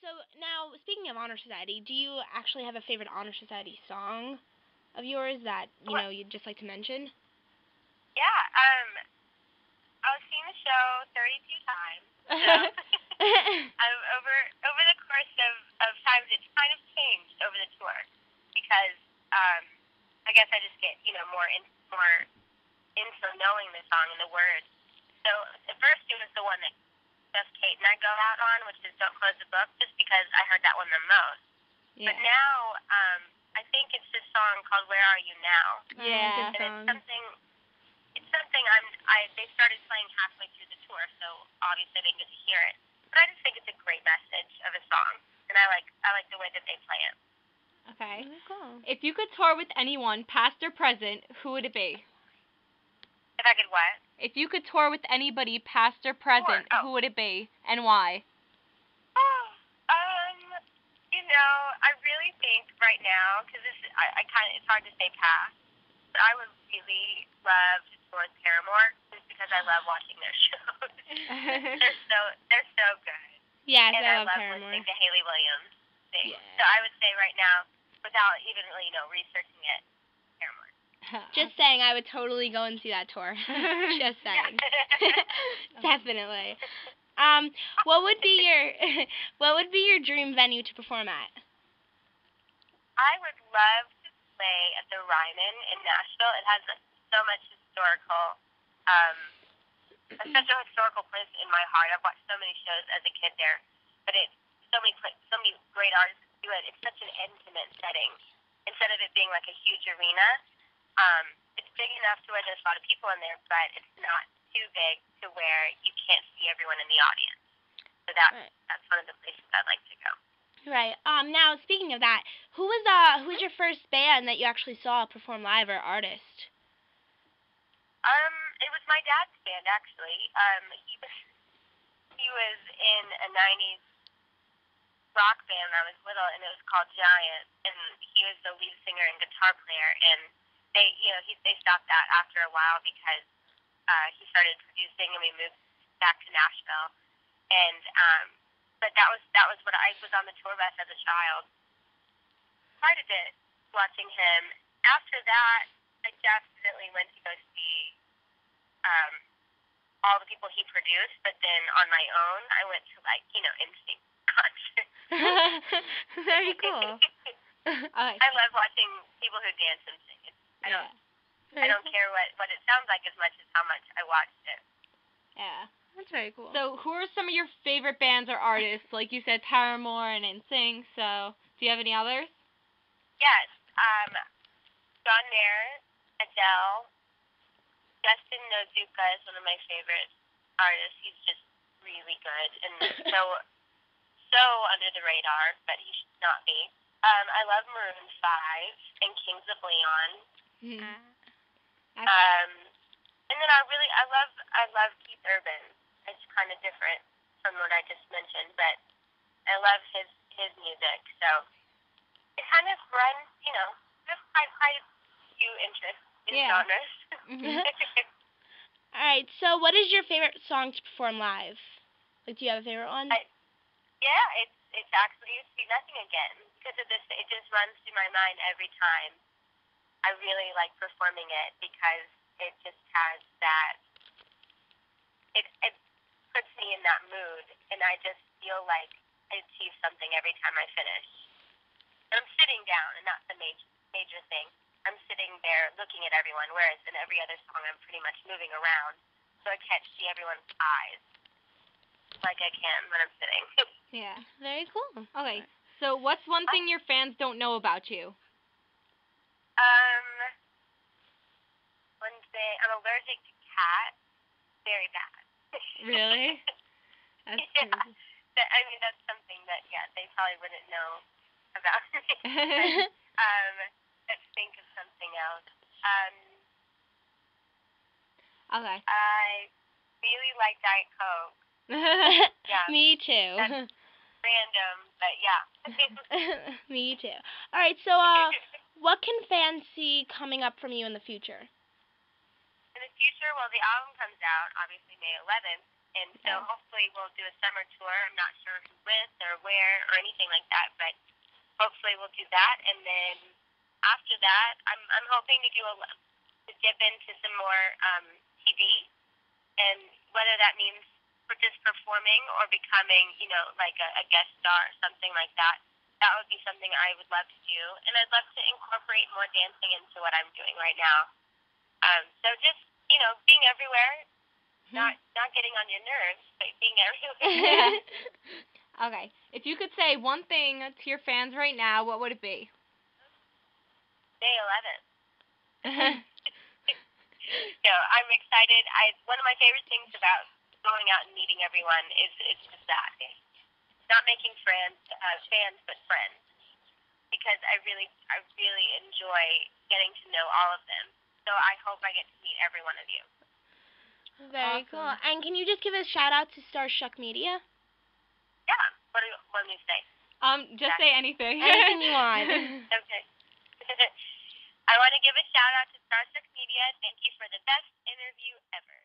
So now, speaking of Honor Society, do you actually have a favorite Honor Society song of yours that, you'd just like to mention? Yeah, I was seeing the show 32 times. So over the course of times, it's kind of changed over the tour because I guess I just get more into knowing the song and the words. So at first it was the one that just Kate and I go out on, which is "Don't Close the Book," just because I heard that one the most. Yeah. But now I think it's this song called "Where Are You Now?" Yeah, and it's something they started playing halfway through the tour, so obviously they didn't get to hear it. But I just think it's a great message of a song, and I like the way that they play it. Okay. Cool. If you could tour with anyone, past or present, who would it be? If I could what? If you could tour with anybody, past or present, who would it be, and why? I really think right now, because it's hard to say past, but I would really love to tour with Paramore, just because I love watching their shows. they're so good. Yes, and I love Paramore. Listening to Haley Williams sing. Yeah. So I would say right now, without even really researching it, Paramore. Just saying, I would totally go and see that tour. Just saying. Definitely. What would be your dream venue to perform at? I would love to play at the Ryman in Nashville. It has so much historical, such a historical place in my heart. I've watched so many shows as a kid there, but it's so many great artists do it. It's such an intimate setting. Instead of it being like a huge arena, it's big enough to where there's a lot of people in there, but it's not too big to where you can't see everyone in the audience. So that's one of the places I'd like to go. Right. Now, speaking of that, who's your first band that you actually saw perform live or artist? It was my dad's band, actually. He was in a 90s rock band when I was little, and it was called Giant, and he was the lead singer and guitar player, and they stopped that after a while because he started producing, and we moved back to Nashville, and but that was what I was on the tour bus as a child. Quite a bit watching him. After that, I definitely went to go see all the people he produced, but then on my own, I went to NSYNC concerts. Very cool. I love watching people who dance and sing. I don't care what it sounds like as much as how much I watched it. Yeah, that's very cool. So, who are some of your favorite bands or artists? Like you said, Paramore and NSYNC. So, do you have any others? Yes. John Mayer, Adele, Justin Nozuka is one of my favorite artists. He's just really good and so under the radar, but he should not be. I love Maroon 5 and Kings of Leon. And then I love Keith Urban. It's kind of different from what I just mentioned, but I love his music. So it kind of runs, there's quite a few interests in genres. All right. So, what is your favorite song to perform live? Like, do you have a favorite one? It's actually "See Nothing Again" because of this. It just runs through my mind every time. I really like performing it because it just has that. It puts me in that mood, and I just feel like I achieve something every time I finish. And I'm sitting down, and that's the major thing. I'm sitting there looking at everyone, whereas in every other song I'm pretty much moving around, so I can't see everyone's eyes like I can when I'm sitting. Yeah, very cool. Okay, so what's one thing your fans don't know about you? One thing, I'm allergic to cats. Very bad. Really? That's crazy. That's something that, they probably wouldn't know about me. Let's think of something else. Okay. I really like Diet Coke. Yeah. Me too. That's random, but yeah. Me too. All right, so what can fans see coming up from you in the future? In the future, well, the album comes out obviously May 11th, And so Yeah. hopefully we'll do a summer tour. I'm not sure who with or where or anything like that, but hopefully we'll do that. And then after that, I'm hoping to to dip into some more TV, and whether that means for just performing or becoming, like a guest star or something like that. That would be something I would love to do, and I'd love to incorporate more dancing into what I'm doing right now. So just being everywhere, not getting on your nerves, but being everywhere. Okay. If you could say one thing to your fans right now, what would it be? Day 11. So I'm excited. One of my favorite things about going out and meeting everyone is just that. It's not making fans, but friends, because I really enjoy getting to know all of them. So I hope I get to meet every one of you. Very Awesome. cool. And can you just give a shout out to Starstruck Media? Yeah. What do you want me to say? Just say anything. Anything you want. Okay. I want to give a shout out to Starstruck Media. Thank you for the best interview ever.